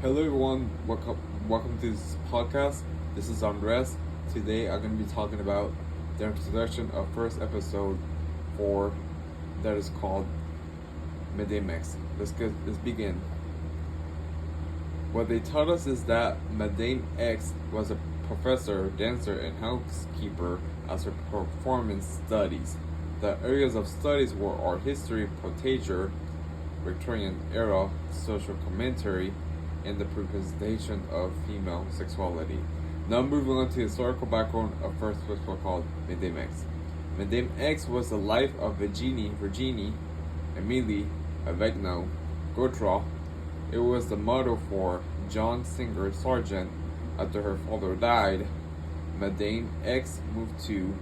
Hello everyone, welcome to this podcast. This is Andres. Today I'm going to be talking about the introduction of first episode 4 that is called Madame X. Let's begin. What they taught us is that Madame X was a professor, dancer, and housekeeper as her performance studies. The areas of studies were art history, portraiture, Victorian era social commentary, and the representation of female sexuality. Now moving on to the historical background of first book called Madame X. Madame X was the life of Virginie Emilie Avegno Gautreau. It was the motto for John Singer Sargent. After her father died, Madame X moved to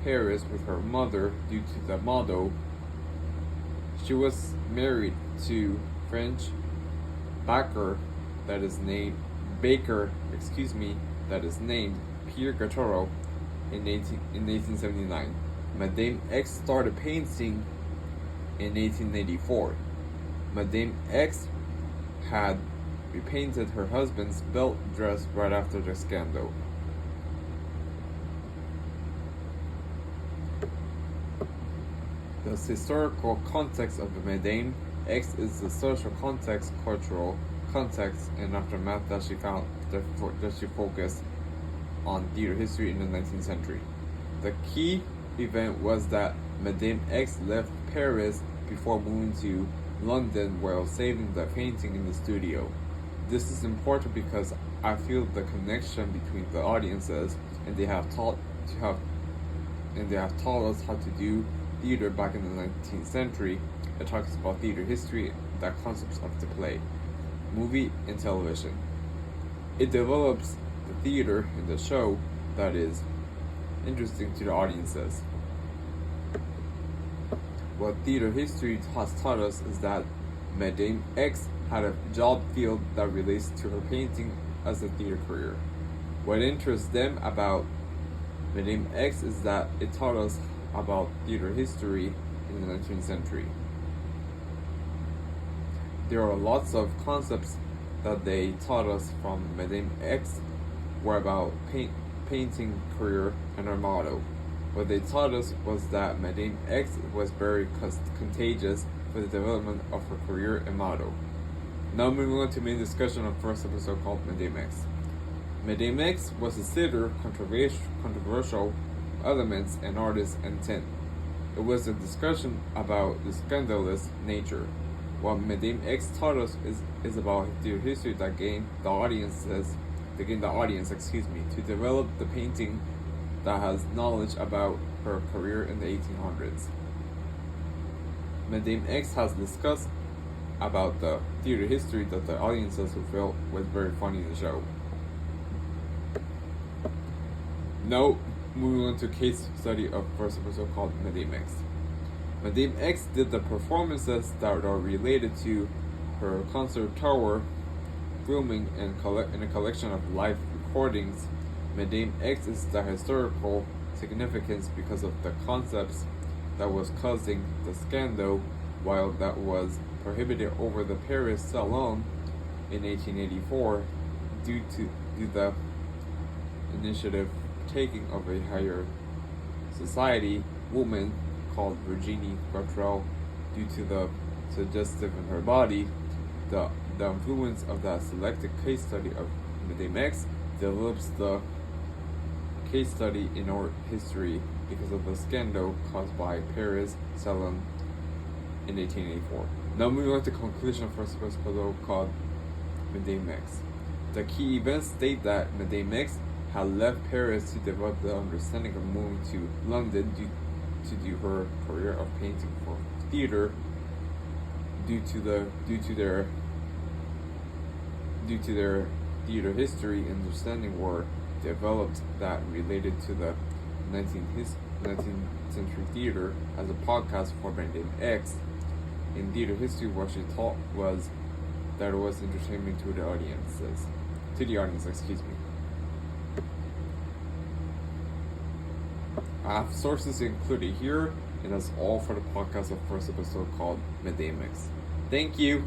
Paris with her mother due to the motto. She was married to French Baker that is named Pierre Gautreau in 1879. Madame X started painting in 1884. Madame X had repainted her husband's belt dress right after the scandal. The historical context of the Madame X is the social context, cultural context, and aftermath that she focused on theater history in the 19th century. The key event was that Madame X left Paris before moving to London while saving the painting in the studio. This is important because I feel the connection between the audiences, and they have taught us how to do theater back in the 19th century. It talks about theater history, the concepts of the play, movie, and television. It develops the theater in the show that is interesting to the audiences. What theater history has taught us is that Madame X had a job field that relates to her painting as a theater career. What interests them about Madame X is that it taught us about theater history in the 19th century. There are lots of concepts that they taught us from Madame X were about painting career and her motto. What they taught us was that Madame X was very contagious for the development of her career and motto. Now moving on to main discussion of first episode called Madame X. Madame X was considered controversial elements and artist's intent. It was a discussion about the scandalous nature. What Madame X taught us is about theater history that gained the audience, to develop the painting that has knowledge about her career in the 1800s. Madame X has discussed about the theater history that the audiences who felt was very funny in the show. Now, moving on to case study of first episode called Madame X. Madame X did the performances that are related to her conservatoire filming and a collection of live recordings. Madame X is the historical significance because of the concepts that was causing the scandal, while that was prohibited over the Paris Salon in 1884 due to the initiative taking of a higher society woman called Virginie Gautreau. Due to the suggestive in her body, the influence of that selected case study of Madame X develops the case study in art history because of the scandal caused by Paris Salon in 1884. Now moving on to conclusion of first episode called Madame X. The key events state that Madame X had left Paris to develop the understanding of moving to London to do her career of painting for theater. Due to their theater history and understanding were developed that related to the 19th century theater as a podcast for Madame X. In theater history, what she taught was that it was entertainment to the audience, I have sources included here, and that's all for the podcast of first episode called Madame X. Thank you.